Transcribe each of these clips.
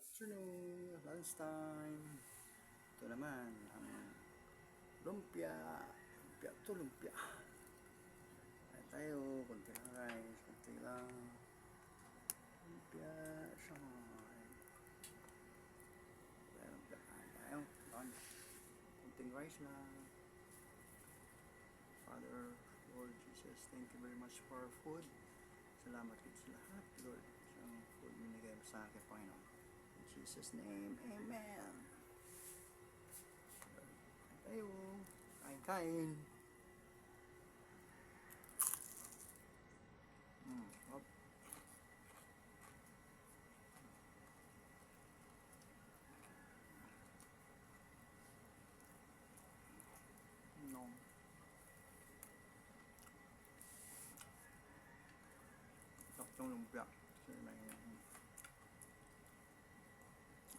afternoon, lunchtime. Ito naman ang lumpia. Lumpia to lumpia. Kain tayo, konti lang rice, konti lang. Lumpia, shanghai. Kaya lumpia kain tayo. Konting rice lang. Father, Lord Jesus, thank you very much for our food. Salamat din sa lahat, Lord, sa food binigay mo sa akin, Panginoon. In Jesus' name, Amen. Tayo, kain-kain. Hop. No. Saktong lumpia. Kasi may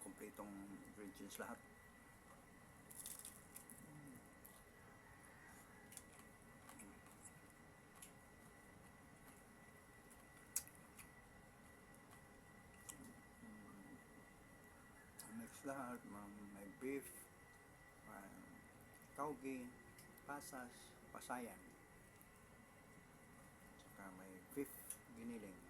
kompletong ingredients lahat. Mix lahat. May beef, may tauge, pasas, pasayan. Saka may beef giniling.